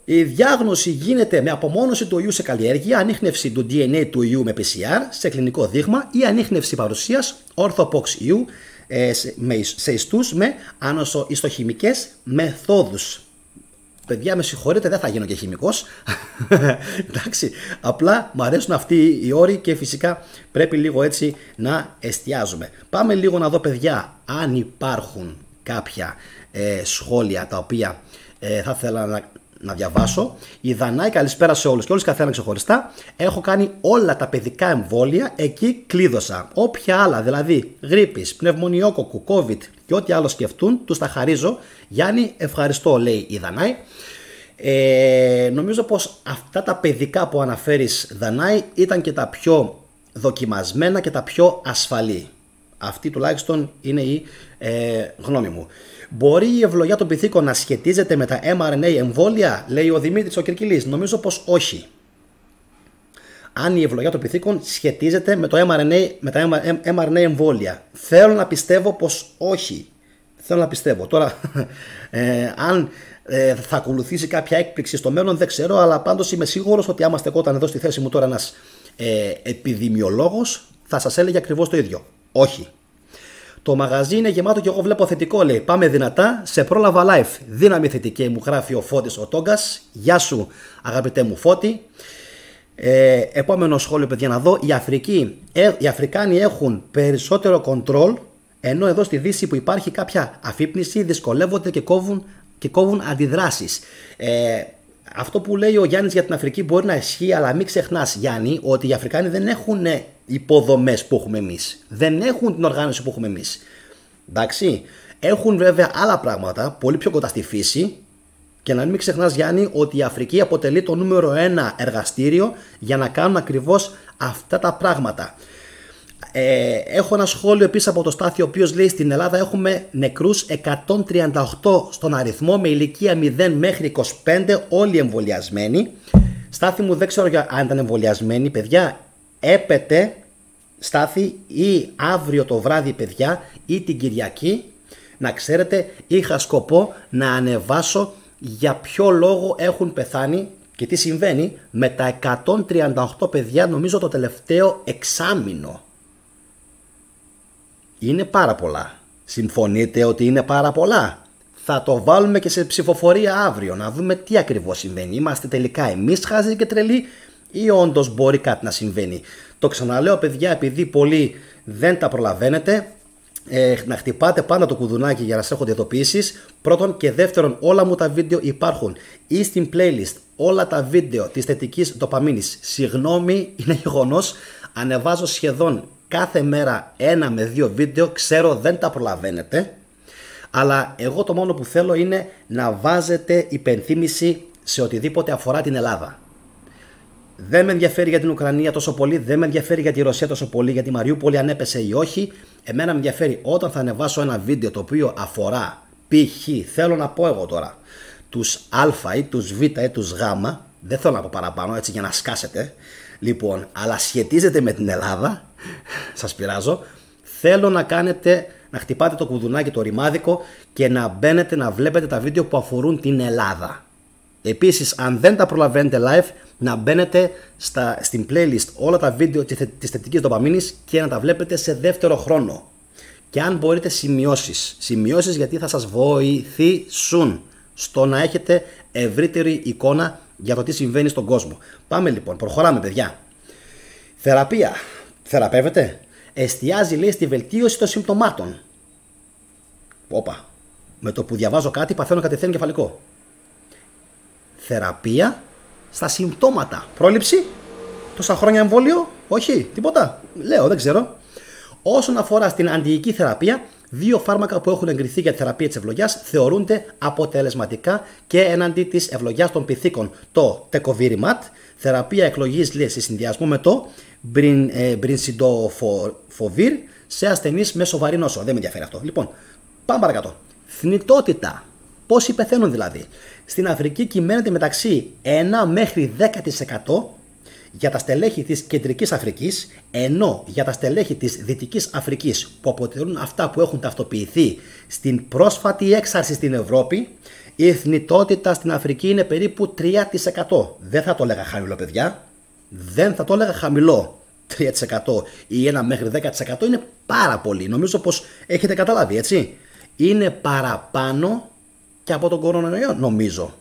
A: Η διάγνωση γίνεται με απομόνωση του ιού σε καλλιέργεια, ανίχνευση του DNA του ιού με PCR σε κλινικό δείγμα ή ανίχνευση παρουσίας orthopox ιού σε ιστούς με ανοσοϊστοχημικές μεθόδους. Παιδιά, με συγχωρείτε, δεν θα γίνω και χημικός. Εντάξει, απλά μου αρέσουν αυτοί οι όροι και φυσικά πρέπει λίγο έτσι να εστιάζουμε. Πάμε λίγο να δω, παιδιά, αν υπάρχουν κάποια σχόλια τα οποία θα ήθελα να διαβάσω. Η Δανάη, καλησπέρα σε όλους και όλους καθένα ξεχωριστά. Έχω κάνει όλα τα παιδικά εμβόλια, εκεί κλείδωσα. Όποια άλλα, δηλαδή γρίπης, πνευμονιόκοκου, COVID και ό,τι άλλο σκεφτούν, τους τα χαρίζω. Γιάννη, ευχαριστώ, λέει η Δανάη. Νομίζω πως αυτά τα παιδικά που αναφέρεις, Δανάη, ήταν και τα πιο δοκιμασμένα και τα πιο ασφαλή. Αυτή τουλάχιστον είναι η γνώμη μου. Μπορεί η ευλογιά των πυθίκων να σχετίζεται με τα mRNA εμβόλια, λέει ο Δημήτρης ο Κυρκυλής? Νομίζω πως όχι. Αν η ευλογιά των πυθίκων σχετίζεται με, με τα mRNA εμβόλια. Θέλω να πιστεύω πως όχι. Θέλω να πιστεύω. Τώρα, αν θα ακολουθήσει κάποια έκπληξη στο μέλλον δεν ξέρω, αλλά πάντως είμαι σίγουρος ότι άμα στεκόταν εδώ στη θέση μου τώρα ένας επιδημιολόγος, θα σας έλεγε ακριβώς το ίδιο. Όχι. Το μαγαζί είναι γεμάτο και εγώ βλέπω θετικό, λέει. Πάμε δυνατά, σε πρόλαβα live. Δύναμη θετική, μου γράφει ο Φώτης ο Τόγκας. Γεια σου, αγαπητέ μου Φώτη. Επόμενο σχόλιο, παιδιά, να δω. Οι Αφρικάνοι έχουν περισσότερο control, ενώ εδώ στη Δύση που υπάρχει κάποια αφύπνιση δυσκολεύονται και κόβουν αντιδράσεις. Αυτό που λέει ο Γιάννης για την Αφρική μπορεί να ισχύει, αλλά μην ξεχνάς, Γιάννη, ότι οι Αφρικάνοι δεν έχουν υποδομές που έχουμε εμείς. Δεν έχουν την οργάνωση που έχουμε εμείς. Εντάξει. Έχουν βέβαια άλλα πράγματα, πολύ πιο κοντά στη φύση. Και να μην ξεχνάς, Γιάννη, ότι η Αφρική αποτελεί το νούμερο 1 εργαστήριο για να κάνουν ακριβώς αυτά τα πράγματα. Έχω ένα σχόλιο επίσης από το Στάθη, ο οποίος λέει στην Ελλάδα έχουμε νεκρούς 138 στον αριθμό, με ηλικία 0 μέχρι 25, όλοι εμβολιασμένοι. Στάθη μου, δεν ξέρω αν ήταν εμβολιασμένοι, παιδιά. Έπεται, Στάθη, ή αύριο το βράδυ, παιδιά, ή την Κυριακή, να ξέρετε, είχα σκοπό να ανεβάσω για ποιο λόγο έχουν πεθάνει και τι συμβαίνει με τα 138 παιδιά, νομίζω το τελευταίο εξάμηνο. Είναι πάρα πολλά. Συμφωνείτε ότι είναι πάρα πολλά? Θα το βάλουμε και σε ψηφοφορία αύριο, να δούμε τι ακριβώς συμβαίνει. Είμαστε τελικά εμείς χάζοι και τρελοί ή όντως μπορεί κάτι να συμβαίνει? Το ξαναλέω, παιδιά, επειδή πολλοί δεν τα προλαβαίνετε, να χτυπάτε πάντα το κουδουνάκι για να σας έχω ειδοποιήσεις. Πρώτον, και δεύτερον, όλα μου τα βίντεο υπάρχουν ή στην playlist. Όλα τα βίντεο της θετικής ντοπαμίνης. Συγγνώμη, είναι γεγονός, ανεβάζω σχεδόν κάθε μέρα 1 με 2 βίντεο. Ξέρω δεν τα προλαβαίνετε, αλλά εγώ το μόνο που θέλω είναι να βάζετε υπενθύμηση σε οτιδήποτε αφορά την Ελλάδα. Δεν με ενδιαφέρει για την Ουκρανία τόσο πολύ, δεν με ενδιαφέρει για τη Ρωσία τόσο πολύ, για τη Μαριούπολη αν έπεσε ή όχι. Εμένα με ενδιαφέρει όταν θα ανεβάσω ένα βίντεο το οποίο αφορά π.χ. θέλω να πω εγώ τώρα τους Α ή τους Β ή τους Γ, δεν θέλω να πω παραπάνω έτσι για να σκάσετε, λοιπόν, αλλά σχετίζεται με την Ελλάδα, σας πειράζω, θέλω να κάνετε, να χτυπάτε το κουδουνάκι, το ρημάδικο και να μπαίνετε να βλέπετε τα βίντεο που αφορούν την Ελλάδα. Επίσης, αν δεν τα προλαβαίνετε live, να μπαίνετε στην playlist όλα τα βίντεο της θετικής ντοπαμίνης και να τα βλέπετε σε δεύτερο χρόνο. Και αν μπορείτε σημειώσεις γιατί θα σας βοηθήσουν στο να έχετε ευρύτερη εικόνα για το τι συμβαίνει στον κόσμο. Πάμε λοιπόν, προχωράμε, παιδιά. Θεραπεία. Θεραπεύεται. Εστιάζει, λέει, στη βελτίωση των συμπτωμάτων. Όπα. Με το που διαβάζω κάτι παθαίνω κατευθείαν κεφαλικό. Θεραπεία στα συμπτώματα. Πρόληψη. Τόσα χρόνια εμβόλιο. Όχι. Τίποτα. Λέω, δεν ξέρω. Όσον αφορά στην αντιϊκή θεραπεία, 2 φάρμακα που έχουν εγκριθεί για τη θεραπεία της ευλογιάς θεωρούνται αποτελεσματικά και εναντί της ευλογιάς των πυθίκων. Το Tecovirimat, θεραπεία εκλογής, λέει, σε συνδυασμό με το Brincidofovir σε ασθενείς με σοβαρή νόσο. Δεν με ενδιαφέρει αυτό. Λοιπόν, πάμε παρακάτω. Θνητότητα. Πόσοι πεθαίνουν δηλαδή? Στην Αφρική κυμαίνεται μεταξύ 1 μέχρι 10%. για τα στελέχη της Κεντρικής Αφρικής, ενώ για τα στελέχη της Δυτικής Αφρικής, που αποτελούν αυτά που έχουν ταυτοποιηθεί στην πρόσφατη έξαρση στην Ευρώπη, η θνητότητα στην Αφρική είναι περίπου 3%. Δεν θα το έλεγα χαμηλό, παιδιά. Δεν θα το έλεγα χαμηλό. 3% ή 1 μέχρι 10% είναι πάρα πολύ. Νομίζω πως έχετε καταλάβει, έτσι. Είναι παραπάνω και από τον κορονοϊό, νομίζω.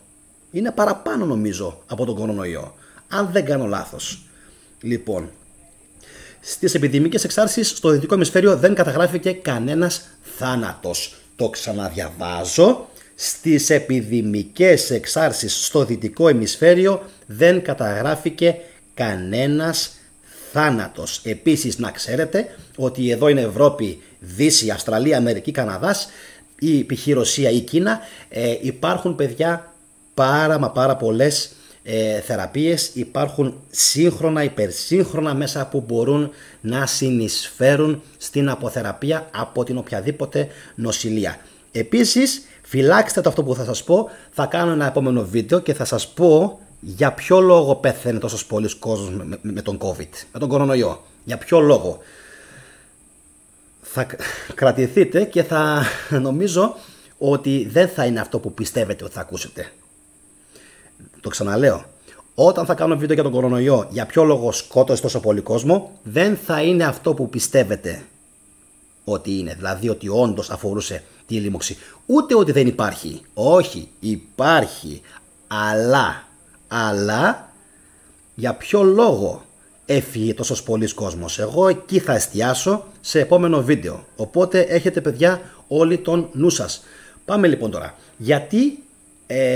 A: Είναι παραπάνω, νομίζω, από τον κορονοϊό. Αν δεν κάνω λάθος. Λοιπόν, στις επιδημικές εξάρσεις στο δυτικό ημισφαίριο δεν καταγράφηκε κανένας θάνατος. Το ξαναδιαβάζω. Στις επιδημικές εξάρσεις στο δυτικό ημισφαίριο δεν καταγράφηκε κανένας θάνατος. Επίσης να ξέρετε ότι εδώ είναι Ευρώπη, Δύση, Αυστραλία, Αμερική, Καναδάς ή π.χ. Ρωσία ή Κίνα. Υπάρχουν, παιδιά, πάρα πολλές θεραπείες, υπάρχουν σύγχρονα, υπερσύγχρονα μέσα που μπορούν να συνεισφέρουν στην αποθεραπεία από την οποιαδήποτε νοσηλεία. Επίσης, φυλάξτε το αυτό που θα σας πω, θα κάνω ένα επόμενο βίντεο και θα σας πω για ποιο λόγο πέθανε τόσος πολλής κόσμος με τον COVID, με τον κορονοϊό. Για ποιο λόγο. Θα κρατηθείτε και θα νομίζω ότι δεν θα είναι αυτό που πιστεύετε ότι θα ακούσετε. Το ξαναλέω. Όταν θα κάνω βίντεο για τον κορονοϊό, για ποιο λόγο σκότωσε τόσο πολύ κόσμο, δεν θα είναι αυτό που πιστεύετε ότι είναι. Δηλαδή ότι όντως αφορούσε τη λίμωξη. Ούτε ότι δεν υπάρχει. Όχι, υπάρχει. Αλλά για ποιο λόγο έφυγε τόσος πολλής κόσμος. Εγώ εκεί θα εστιάσω σε επόμενο βίντεο. Οπότε έχετε, παιδιά, όλοι τον νου σας. Πάμε λοιπόν τώρα. Γιατί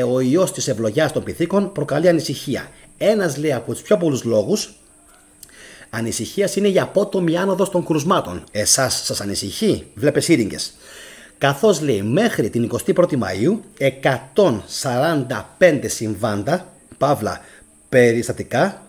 A: ο ιός της ευλογιάς των πυθίκων προκαλεί ανησυχία. Ένας, λέει, από τους πιο πολλούς λόγους ανησυχίας είναι η απότομη άνοδος των κρουσμάτων. Εσάς σας ανησυχεί? Βλέπε σύριγγες. Καθώς, λέει, μέχρι την 21η Μαΐου 145 συμβάντα, παύλα περιστατικά,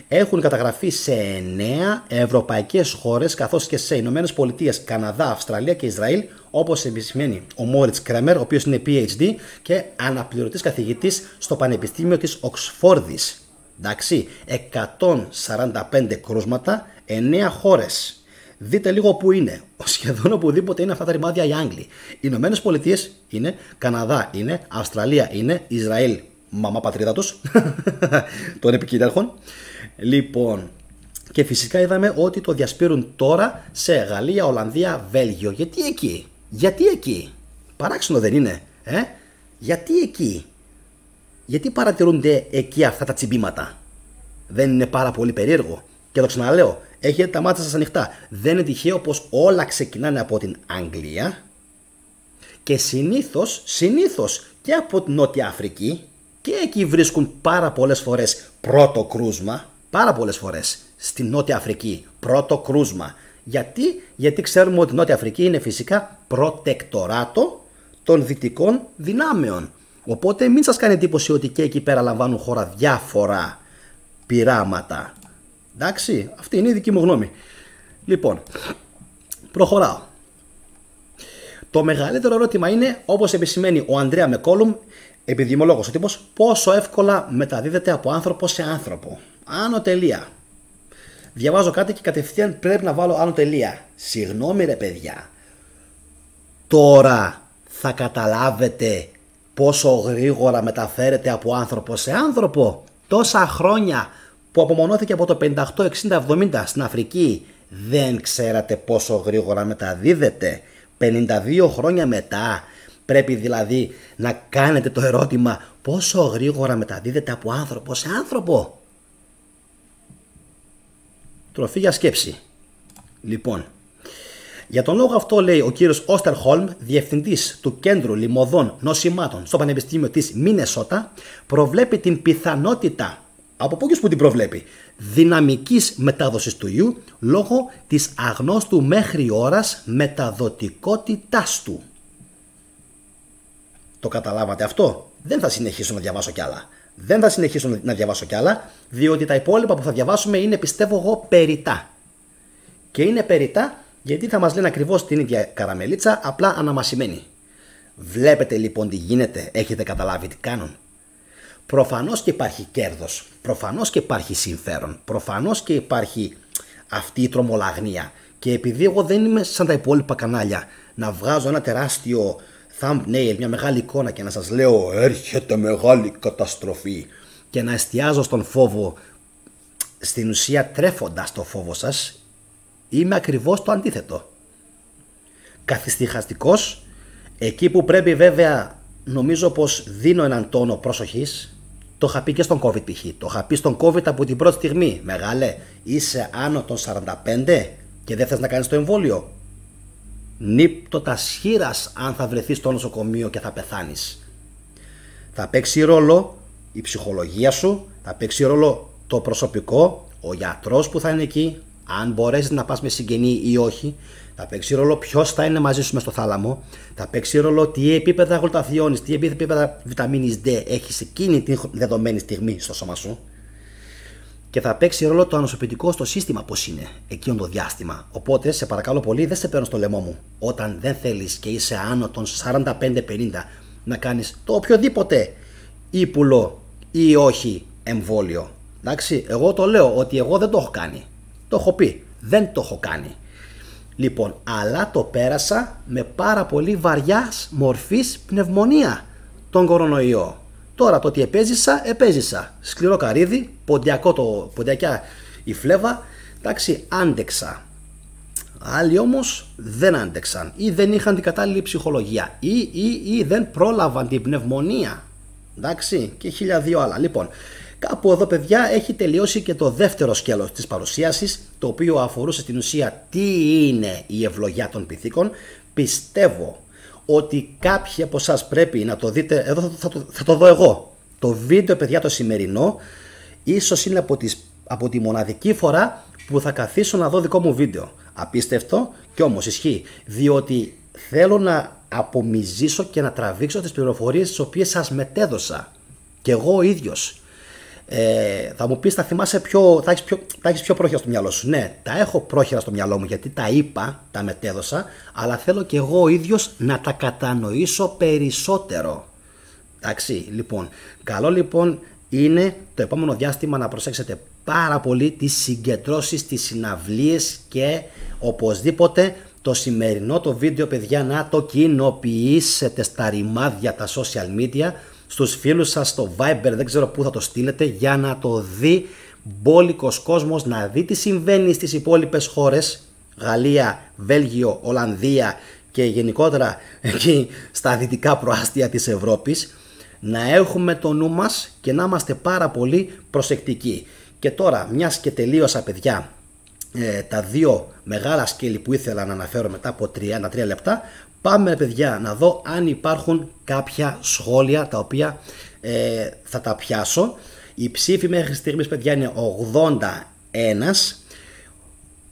A: έχουν καταγραφεί σε 9 ευρωπαϊκές χώρες, καθώς και σε Ηνωμένες Πολιτείες, Καναδά, Αυστραλία και Ισραήλ, όπως επισημαίνει ο Μόριτς Κρέμερ, ο οποίος είναι PhD και αναπληρωτής καθηγητής στο Πανεπιστήμιο της Οξφόρδης. Εντάξει, 145 κρούσματα, 9 χώρες. Δείτε λίγο που είναι. Σχεδόν οπουδήποτε είναι αυτά τα ρημάδια οι Άγγλοι. Οι Ηνωμένες Πολιτείες είναι, Καναδά είναι, Αυστραλία είναι, Ισραήλ, μαμά πατρίδα τους, των επικυρίαρχων. Λοιπόν, και φυσικά είδαμε ότι το διασπείρουν τώρα σε Γαλλία, Ολλανδία, Βέλγιο. Γιατί εκεί? Γιατί εκεί? Παράξενο δεν είναι? Γιατί εκεί? Γιατί παρατηρούνται εκεί αυτά τα τσιμπήματα? Δεν είναι πάρα πολύ περίεργο? Και το ξαναλέω, έχετε τα μάτια σας ανοιχτά. Δεν είναι τυχαίο πως όλα ξεκινάνε από την Αγγλία και συνήθως και από την Νότια Αφρική, και εκεί βρίσκουν πάρα πολλές φορές πρώτο κρούσμα. Πάρα πολλές φορές στην Νότια Αφρική πρώτο κρούσμα. Γιατί ξέρουμε ότι η Νότια Αφρική είναι φυσικά προτεκτοράτο των δυτικών δυνάμεων. Οπότε μην σας κάνει εντύπωση ότι και εκεί πέρα λαμβάνουν χώρα διάφορα πειράματα. Εντάξει, αυτή είναι η δική μου γνώμη. Λοιπόν, προχωράω. Το μεγαλύτερο ερώτημα είναι, όπως επισημαίνει ο Ανδρέα Μεκόλουμ, επιδημιολόγος ο τύπος, πόσο εύκολα μεταδίδεται από άνθρωπο σε άνθρωπο. Άνω τελεία. Διαβάζω κάτι και κατευθείαν πρέπει να βάλω άνω τελεία. Συγγνώμη ρε παιδιά. Τώρα θα καταλάβετε πόσο γρήγορα μεταφέρεται από άνθρωπο σε άνθρωπο. Τόσα χρόνια που απομονώθηκε από το 58, 60, 70 στην Αφρική, δεν ξέρατε πόσο γρήγορα μεταδίδεται? 52 χρόνια μετά πρέπει δηλαδή να κάνετε το ερώτημα πόσο γρήγορα μεταδίδεται από άνθρωπο σε άνθρωπο. Τροφή για σκέψη. Λοιπόν, για τον λόγο αυτό, λέει ο κύριος Όστερχολμ, διευθυντής του Κέντρου Λιμωδών Νοσημάτων στο Πανεπιστήμιο της Μινεσότα, προβλέπει την πιθανότητα, από πού που την προβλέπει, δυναμικής μετάδοσης του ιού λόγω της αγνώστου μέχρι ώρας μεταδοτικότητάς του. Το καταλάβατε αυτό? Δεν θα συνεχίσω να διαβάσω κι άλλα. Διότι τα υπόλοιπα που θα διαβάσουμε είναι, πιστεύω εγώ, περιτά. Και είναι περιτά γιατί θα μας λένε ακριβώς την ίδια καραμελίτσα, απλά αναμασιμένη. Βλέπετε λοιπόν τι γίνεται? Έχετε καταλάβει τι κάνουν? Προφανώς και υπάρχει κέρδος, προφανώς και υπάρχει συμφέρον, προφανώς και υπάρχει αυτή η τρομολαγνία. Και επειδή εγώ δεν είμαι σαν τα υπόλοιπα κανάλια να βγάζω ένα τεράστιο thumbnail, μια μεγάλη εικόνα και να σας λέω έρχεται μεγάλη καταστροφή και να εστιάζω στον φόβο, στην ουσία τρέφοντας το φόβο σας, είμαι ακριβώς το αντίθετο. Καθησυχαστικός, εκεί που πρέπει βέβαια νομίζω πως δίνω έναν τόνο πρόσοχης. Το είχα πει και στον COVID π.χ. Το είχα πει στον COVID από την πρώτη στιγμή. Μεγάλε, είσαι άνω των 45 και δεν θες να κάνεις το εμβόλιο. Νύπτω τα σχήρας αν θα βρεθείς στο νοσοκομείο και θα πεθάνεις. Θα παίξει ρόλο η ψυχολογία σου, θα παίξει ρόλο το προσωπικό, ο γιατρός που θα είναι εκεί, αν μπορέσεις να πας με συγγενή ή όχι. Θα παίξει ρόλο ποιος θα είναι μαζί σου μες στο θάλαμο. Θα παίξει ρόλο τι επίπεδα γλουταθιώνεις, τι επίπεδα βιταμίνης D έχεις εκείνη την δεδομένη στιγμή στο σώμα σου. Και θα παίξει ρόλο το ανοσοποιητικό στο σύστημα πώς είναι εκείνο το διάστημα. Οπότε σε παρακαλώ πολύ, δεν σε παίρνω στο λαιμό μου όταν δεν θέλεις και είσαι άνω των 45-50 να κάνεις το οποιοδήποτε ύπουλο ή όχι εμβόλιο. Εντάξει, εγώ το λέω ότι εγώ δεν το έχω κάνει. Το έχω πει, δεν το έχω κάνει. Λοιπόν, αλλά το πέρασα με πάρα πολύ βαριάς μορφής πνευμονία τον κορονοϊό. Τώρα το ότι επέζησα. Σκληρό καρύδι, ποντιακιά η φλέβα, εντάξει, άντεξα. Άλλοι όμως δεν άντεξαν ή δεν είχαν την κατάλληλη ψυχολογία ή δεν πρόλαβαν την πνευμονία. Εντάξει, και 1002 άλλα. Λοιπόν, κάπου εδώ παιδιά έχει τελειώσει και το δεύτερο σκέλος της παρουσίασης, το οποίο αφορούσε στην ουσία τι είναι η ευλογιά των πυθίκων. Πιστεύω ότι κάποιοι από εσάς πρέπει να το δείτε, εδώ θα το δω εγώ. Το βίντεο παιδιά το σημερινό ίσως είναι από τη μοναδική φορά που θα καθίσω να δω δικό μου βίντεο. Απίστευτο και όμως ισχύει, διότι θέλω να απομυζήσω και να τραβήξω τις πληροφορίες τις οποίες σας μετέδωσα και εγώ ο ίδιος. Θα μου πεις, θα θυμάσαι τα έχεις πιο πρόχειρα στο μυαλό σου. Ναι, τα έχω πρόχειρα στο μυαλό μου γιατί τα είπα, τα μετέδωσα, αλλά θέλω και εγώ ο ίδιος να τα κατανοήσω περισσότερο. Εντάξει, λοιπόν, καλό λοιπόν είναι το επόμενο διάστημα να προσέξετε πάρα πολύ τις συγκεντρώσεις, τις συναυλίες και οπωσδήποτε το σημερινό το βίντεο παιδιά να το κοινοποιήσετε στα ρημάδια τα social media, στους φίλους σας στο Viber, δεν ξέρω πού θα το στείλετε, για να το δει μπόλικος κόσμος, να δει τι συμβαίνει στις υπόλοιπες χώρες, Γαλλία, Βέλγιο, Ολλανδία και γενικότερα εκεί στα δυτικά προάστια της Ευρώπης, να έχουμε το νου μας και να είμαστε πάρα πολύ προσεκτικοί. Και τώρα, μιας και τελείωσα παιδιά τα δύο μεγάλα σκέλη που ήθελα να αναφέρω μετά από 3 λεπτά, πάμε παιδιά να δω αν υπάρχουν κάποια σχόλια τα οποία θα τα πιάσω. Η ψήφη μέχρι στιγμής παιδιά είναι 81.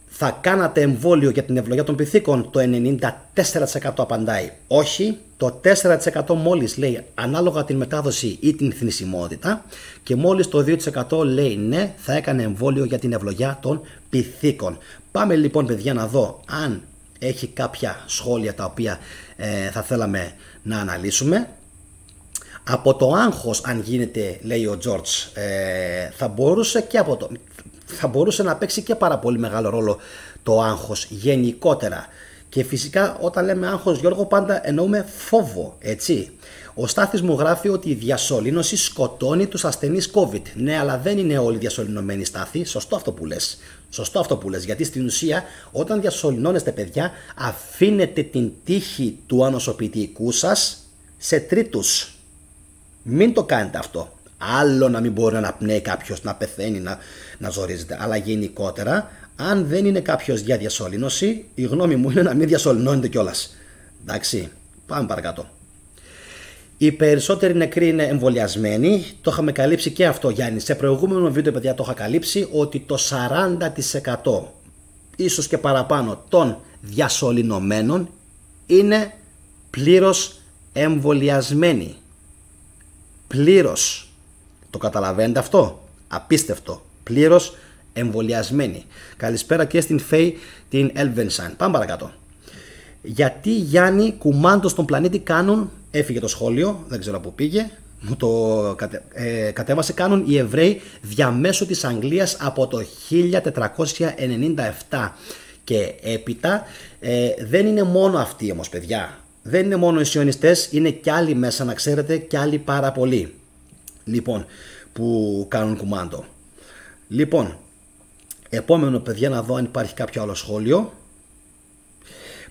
A: Θα κάνατε εμβόλιο για την ευλογιά των πυθίκων? Το 94% απαντάει όχι. Το 4% μόλις λέει ανάλογα την μετάδοση ή την θνησιμότητα. Και μόλις το 2% λέει ναι, θα έκανε εμβόλιο για την ευλογιά των πυθίκων. Πάμε λοιπόν παιδιά να δω αν έχει κάποια σχόλια τα οποία θα θέλαμε να αναλύσουμε. Από το άγχος, αν γίνεται, λέει ο George, θα μπορούσε να παίξει και πάρα πολύ μεγάλο ρόλο το άγχος γενικότερα. Και φυσικά όταν λέμε άγχος, Γιώργο, πάντα εννοούμε φόβο, έτσι. Ο Στάθης μου γράφει ότι η διασωλήνωση σκοτώνει τους ασθενείς COVID. Ναι, αλλά δεν είναι όλοι διασωληνωμένοι, Στάθη. Σωστό αυτό που λες. Σωστό αυτό που λες. Γιατί στην ουσία, όταν διασωληνώνεστε, παιδιά, αφήνετε την τύχη του ανοσοποιητικού σας σε τρίτους. Μην το κάνετε αυτό. Άλλο να μην μπορεί να πνέει κάποιος, να πεθαίνει, να ζορίζεται. Αλλά γενικότερα, αν δεν είναι κάποιος για διασωλήνωση, η γνώμη μου είναι να μην διασωληνώνεται κιόλας. Εντάξει, πάμε παρακάτω. Οι περισσότεροι νεκροί είναι εμβολιασμένοι. Το είχαμε καλύψει και αυτό, Γιάννη. Σε προηγούμενο βίντεο, παιδιά, το είχα καλύψει ότι το 40% ίσως και παραπάνω των διασωληνωμένων είναι πλήρως εμβολιασμένοι. Πλήρως. Το καταλαβαίνετε αυτό? Απίστευτο. Πλήρως εμβολιασμένοι. Καλησπέρα και στην Φέη την Elvensan. Πάμε παρακάτω. Γιατί Γιάννη κουμάντο στον πλανήτη κάνουν? Έφυγε το σχόλιο, δεν ξέρω πού πήγε. μου το κατέβασε, κάνουν οι Εβραίοι διαμέσου της Αγγλίας από το 1497 και έπειτα. Δεν είναι μόνο αυτοί όμως, παιδιά, δεν είναι μόνο οι σιωνιστές, είναι κι άλλοι μέσα, να ξέρετε, κι άλλοι πάρα πολλοί, λοιπόν, που κάνουν κουμάντο. Λοιπόν, επόμενο, παιδιά, να δω αν υπάρχει κάποιο άλλο σχόλιο.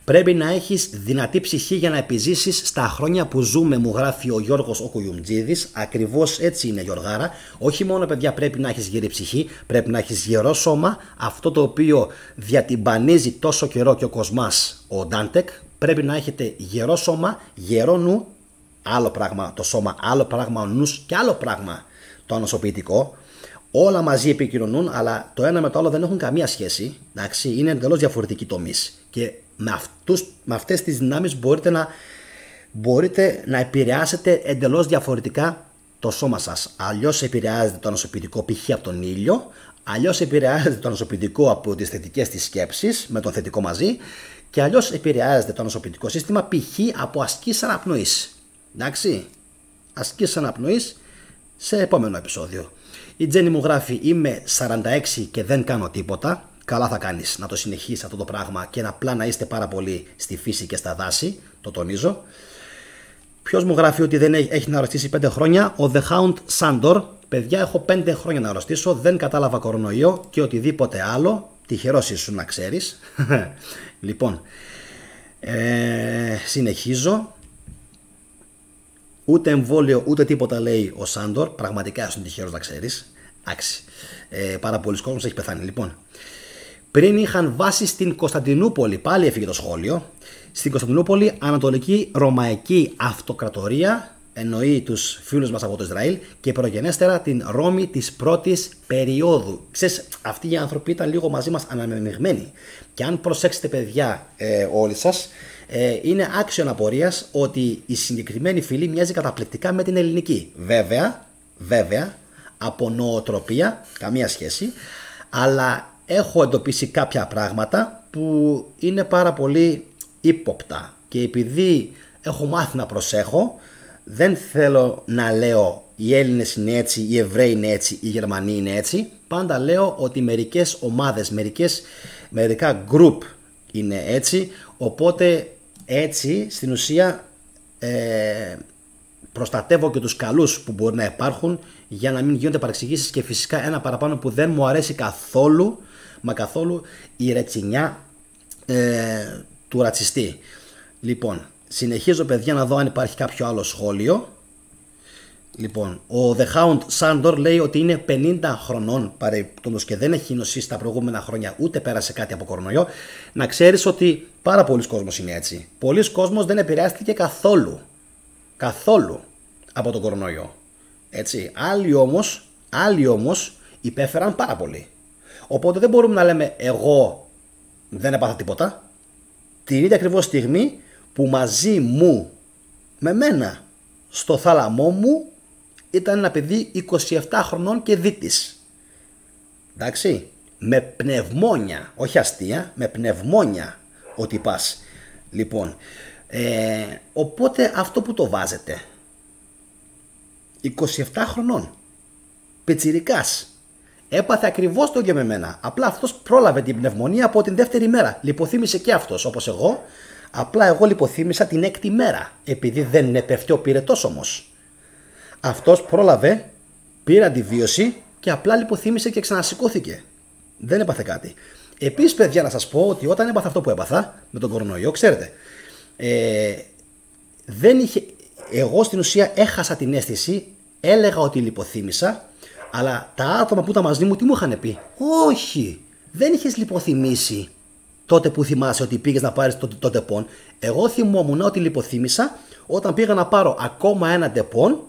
A: Πρέπει να έχεις δυνατή ψυχή για να επιζήσεις στα χρόνια που ζούμε, μου γράφει ο Γιώργος ο Κουγιουμτζίδης. Ακριβώς έτσι είναι, Γιωργάρα. Όχι μόνο, παιδιά, πρέπει να έχεις γερή ψυχή, πρέπει να έχεις γερό σώμα, αυτό το οποίο διατυμπανίζει τόσο καιρό και ο Κοσμάς ο Ντάντεκ. Πρέπει να έχετε γερό σώμα, γερό νου, άλλο πράγμα το σώμα, άλλο πράγμα ο νους και άλλο πράγμα το ανοσοποιητικό. Όλα μαζί επικοινωνούν, αλλά το ένα με το άλλο δεν έχουν καμία σχέση. Εντάξει, είναι εντελώς διαφορετικοί τομείς. Και με αυτές τις δυνάμεις μπορείτε να επηρεάσετε εντελώς διαφορετικά το σώμα σας. Αλλιώς επηρεάζεται το ανοσοποιητικό π.χ. από τον ήλιο, αλλιώς επηρεάζεται το ανοσοποιητικό από τις θετικές της σκέψεις, με τον θετικό μαζί, και αλλιώς επηρεάζεται το ανοσοποιητικό σύστημα π.χ. από ασκήσεις αναπνοής. Εντάξει, ασκήσεις αναπνοής σε επόμενο επεισόδιο. Η Τζέννη μου γράφει: είμαι 46 και δεν κάνω τίποτα. Καλά θα κάνεις να το συνεχίσεις αυτό το πράγμα και απλά να είστε πάρα πολύ στη φύση και στα δάση. Το τονίζω. Ποιος μου γράφει ότι δεν έχει να αρρωστήσει 5 χρόνια? Ο The Hound Sandor. Παιδιά, έχω 5 χρόνια να αρρωστήσω. Δεν κατάλαβα κορονοϊό και οτιδήποτε άλλο. Τυχερός ήσουν, να ξέρεις. Λοιπόν, συνεχίζω. Ούτε εμβόλιο ούτε τίποτα, λέει ο Σάντορ. Πραγματικά ήσουν τυχερός, να ξέρεις. Εντάξει. Πάρα πολλοί κόσμος έχει πεθάνει. Λοιπόν, πριν είχαν βάση στην Κωνσταντινούπολη, πάλι έφυγε το σχόλιο. Στην Κωνσταντινούπολη, Ανατολική Ρωμαϊκή Αυτοκρατορία, εννοεί τους φίλους μας από το Ισραήλ, και προγενέστερα την Ρώμη της πρώτης περίοδου. Ξέρεις, αυτοί οι άνθρωποι ήταν λίγο μαζί μας αναμειγμένοι. Και αν προσέξετε, παιδιά, όλοι σας, είναι άξιο απορίας ότι η συγκεκριμένη φυλή μοιάζει καταπληκτικά με την ελληνική. Βέβαια, από νοοτροπία, καμία σχέση, αλλά έχω εντοπίσει κάποια πράγματα που είναι πάρα πολύ ύποπτα, και επειδή έχω μάθει να προσέχω, δεν θέλω να λέω οι Έλληνες είναι έτσι, οι Εβραίοι είναι έτσι, οι Γερμανοί είναι έτσι. Πάντα λέω ότι μερικές ομάδες, μερικά group είναι έτσι, οπότε έτσι στην ουσία προστατεύω και τους καλούς που μπορεί να υπάρχουν, για να μην γίνονται παρεξηγήσεις. Και φυσικά ένα παραπάνω που δεν μου αρέσει καθόλου, μα καθόλου, η ρετσινιά του ρατσιστή. Λοιπόν, συνεχίζω, παιδιά, να δω αν υπάρχει κάποιο άλλο σχόλιο. Λοιπόν, ο The Hound Sandor λέει ότι είναι 50 χρονών παρεπτόντως και δεν έχει νοσήσει τα προηγούμενα χρόνια, ούτε πέρασε κάτι από κορονοϊό. Να ξέρεις ότι πάρα πολλοί κόσμος είναι έτσι. Πολλοί κόσμος δεν επηρεάστηκε καθόλου από τον κορονοϊό. Έτσι. Άλλοι όμως υπέφεραν πάρα πολύ. Οπότε δεν μπορούμε να λέμε εγώ δεν έπαθα τίποτα. Την ίδια ακριβώς στιγμή που μαζί μου, με μένα, στο θάλαμό μου ήταν ένα παιδί 27 χρονών και δίτης. Εντάξει, με πνευμόνια, όχι αστεία, με πνευμόνια ότι πας. Λοιπόν, οπότε αυτό που το βάζετε, 27 χρονών, πιτσιρικάς, έπαθε ακριβώς το ίδιο με μένα. Απλά αυτός πρόλαβε την πνευμονία από την δεύτερη μέρα. Λιποθύμησε και αυτός όπως εγώ. Απλά εγώ λιποθύμησα την 6η μέρα. Επειδή δεν είναι πέφτει πυρετός όμως. Αυτός πρόλαβε, πήρε αντιβίωση και απλά λιποθύμησε και ξανασηκώθηκε. Δεν έπαθε κάτι. Επίσης, παιδιά, να σας πω ότι όταν έπαθα αυτό που έπαθα με τον κορονοϊό, ξέρετε, εγώ στην ουσία έχασα την αίσθηση, έλεγα ότι λιποθύμησα. Αλλά τα άτομα που ήταν μαζί μου τι μου είχαν πει? Όχι, δεν είχες λιποθυμήσει τότε που θυμάσαι ότι πήγες να πάρεις το τεπών. Εγώ θυμόμουν ότι λιποθύμησα όταν πήγα να πάρω ακόμα ένα τεπών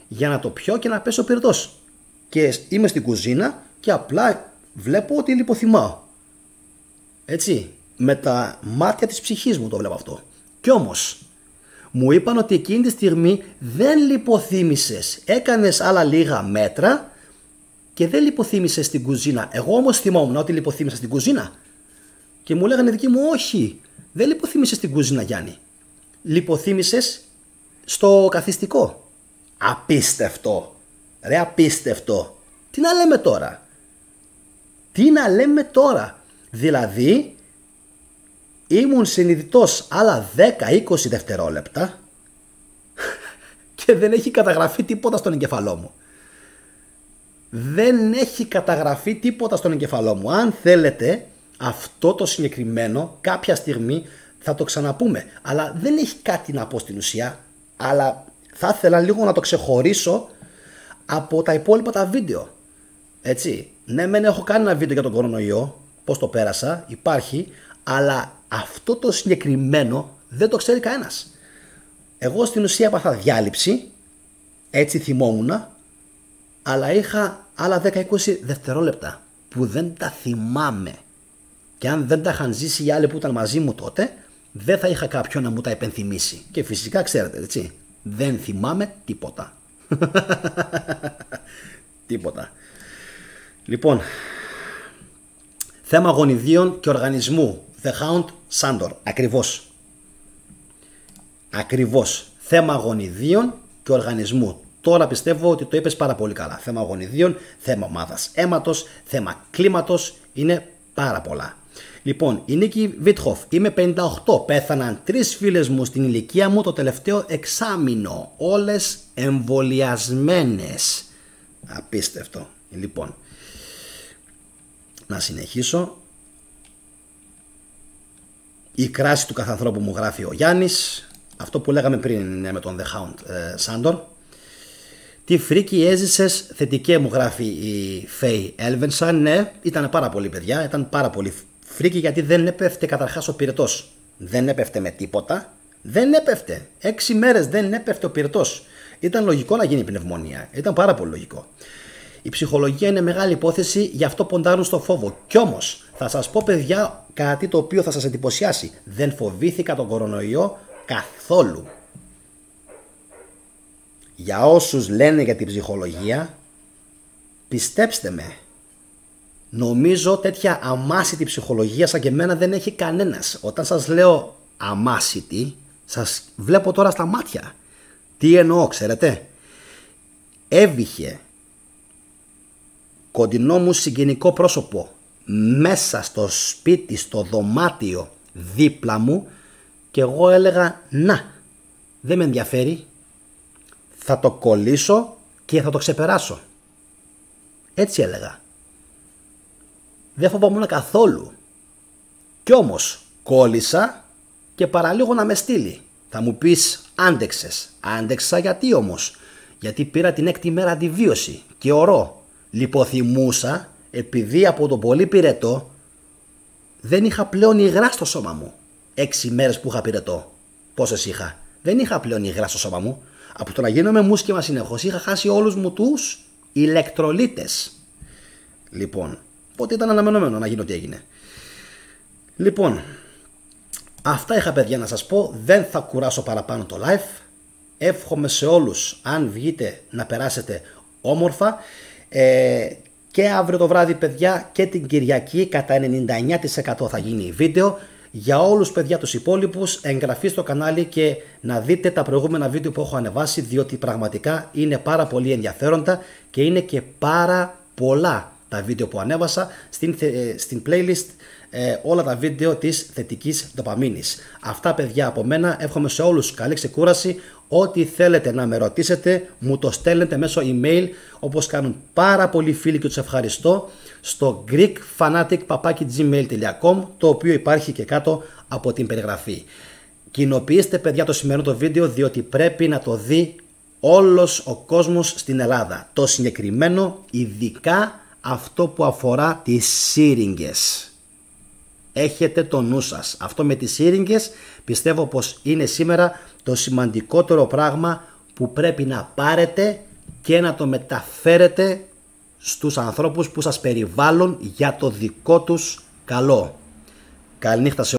A: για να το πιω και να πέσω πυρετός. Και είμαι στην κουζίνα και απλά βλέπω ότι λιποθυμάω. Έτσι, με τα μάτια της ψυχής μου το βλέπω αυτό. Κι όμως μου είπαν ότι εκείνη τη στιγμή δεν λιποθύμησες. Έκανες άλλα λίγα μέτρα και δεν λιποθύμησες στην κουζίνα. Εγώ όμως θυμόμουν ότι λιποθύμησα στην κουζίνα. Και μου λέγανε δικοί μου, όχι, δεν λιποθύμησες στην κουζίνα, Γιάννη. Λιποθύμησες στο καθιστικό. Απίστευτο. Ρε απίστευτο. Τι να λέμε τώρα. Τι να λέμε τώρα. Δηλαδή ήμουν συνειδητός άλλα 10-20 δευτερόλεπτα και δεν έχει καταγραφεί τίποτα στον εγκεφαλό μου. Δεν έχει καταγραφεί τίποτα στον εγκεφαλό μου. Αν θέλετε αυτό το συγκεκριμένο κάποια στιγμή θα το ξαναπούμε. Αλλά δεν έχει κάτι να πω στην ουσία. Αλλά θα ήθελα λίγο να το ξεχωρίσω από τα υπόλοιπα τα βίντεο. Έτσι. Ναι, μεν έχω κάνει ένα βίντεο για τον κορονοϊό, πώς το πέρασα, υπάρχει, αλλά αυτό το συγκεκριμένο δεν το ξέρει κανένας. Εγώ στην ουσία έπαθα διάλειψη, έτσι θυμόμουνα, αλλά είχα άλλα 10-20 δευτερόλεπτα που δεν τα θυμάμαι. Και αν δεν τα είχαν ζήσει οι άλλοι που ήταν μαζί μου τότε, δεν θα είχα κάποιον να μου τα επενθυμίσει. Και φυσικά ξέρετε, έτσι, δεν θυμάμαι τίποτα. Τίποτα. Λοιπόν, θέμα γονιδίων και οργανισμού. The Hound Sandor. Ακριβώς. Ακριβώς. Θέμα γονιδίων και οργανισμού. Τώρα πιστεύω ότι το είπες πάρα πολύ καλά. Θέμα γονιδίων, θέμα ομάδας αίματος, θέμα κλίματος. Είναι πάρα πολλά. Λοιπόν, η Νίκη Βίτχοφ. Είμαι 58. Πέθαναν 3 φίλες μου στην ηλικία μου το τελευταίο εξάμηνο. Όλες εμβολιασμένες. Απίστευτο. Λοιπόν, να συνεχίσω. Η κράση του καθανθρώπου μου γράφει ο Γιάννης. Αυτό που λέγαμε πριν με τον The Hound Sandor. Τι φρίκι έζησες, θετικέ μου γράφει η Φέη Έλβενσαν. Ναι, ήταν πάρα πολύ παιδιά, ήταν πάρα πολύ φρίκι γιατί δεν έπεφτε καταρχάς ο πυρετός. Δεν έπεφτε με τίποτα. Δεν έπεφτε. 6 μέρες δεν έπεφτε ο πυρετός. Ήταν λογικό να γίνει πνευμονία. Ήταν πάρα πολύ λογικό. Η ψυχολογία είναι μεγάλη υπόθεση, γι' αυτό ποντάρουν στο φόβο. Κι όμως, θα σας πω παιδιά κάτι το οποίο θα σας εντυπωσιάσει. Δεν φοβήθηκα τον κορονοϊό καθόλου. Για όσους λένε για την ψυχολογία, πιστέψτε με, νομίζω τέτοια αμάσιτη ψυχολογία σαν και εμένα δεν έχει κανένας. Όταν σας λέω αμάσιτη, σας βλέπω τώρα στα μάτια. Τι εννοώ, ξέρετε. Έβηχε κοντινό μου συγγενικό πρόσωπο μέσα στο σπίτι, στο δωμάτιο δίπλα μου και εγώ έλεγα να, δεν με ενδιαφέρει, θα το κολλήσω και θα το ξεπεράσω. Έτσι έλεγα. Δεν φοβόμουν καθόλου. Κι όμως κόλλησα και παραλίγο να με στείλει. Θα μου πεις άντεξες. Άντεξα γιατί όμως? Γιατί πήρα την 6η μέρα αντιβίωση και ορό. Λιποθυμούσα επειδή από τον πολύ πυρετό δεν είχα πλέον υγρά στο σώμα μου. 6 μέρες που είχα πυρετό. Πόσες είχα? Δεν είχα πλέον υγρά στο σώμα μου. Από το να γίνομαι μουσκεμα συνεχώς είχα χάσει όλους μου τους ηλεκτρολίτες. Λοιπόν, οπότε ήταν αναμενόμενο να γίνει ό,τι έγινε. Λοιπόν, αυτά είχα παιδιά να σας πω. Δεν θα κουράσω παραπάνω το live. Εύχομαι σε όλους, αν βγείτε, να περάσετε όμορφα. Και αύριο το βράδυ παιδιά και την Κυριακή κατά 99% θα γίνει βίντεο. Για όλους παιδιά τους υπόλοιπους, εγγραφή στο κανάλι και να δείτε τα προηγούμενα βίντεο που έχω ανεβάσει, διότι πραγματικά είναι πάρα πολύ ενδιαφέροντα και είναι και πάρα πολλά τα βίντεο που ανέβασα στην playlist, όλα τα βίντεο της θετικής ντοπαμίνης. Αυτά παιδιά από μένα, εύχομαι σε όλους καλή ξεκούραση. Ό,τι θέλετε να με ρωτήσετε μου το στέλνετε μέσω email, όπως κάνουν πάρα πολλοί φίλοι και τους ευχαριστώ, στο greekfanatic@gmail.com, το οποίο υπάρχει και κάτω από την περιγραφή. Κοινοποιήστε παιδιά το σημερινό το βίντεο, διότι πρέπει να το δει όλος ο κόσμος στην Ελλάδα. Το συγκεκριμένο, ειδικά αυτό που αφορά τις σύριγγες. Έχετε το νου σας. Αυτό με τις σύριγγες πιστεύω πως είναι σήμερα το σημαντικότερο πράγμα που πρέπει να πάρετε και να το μεταφέρετε στους ανθρώπους που σας περιβάλλουν για το δικό τους καλό. Καληνύχτα σε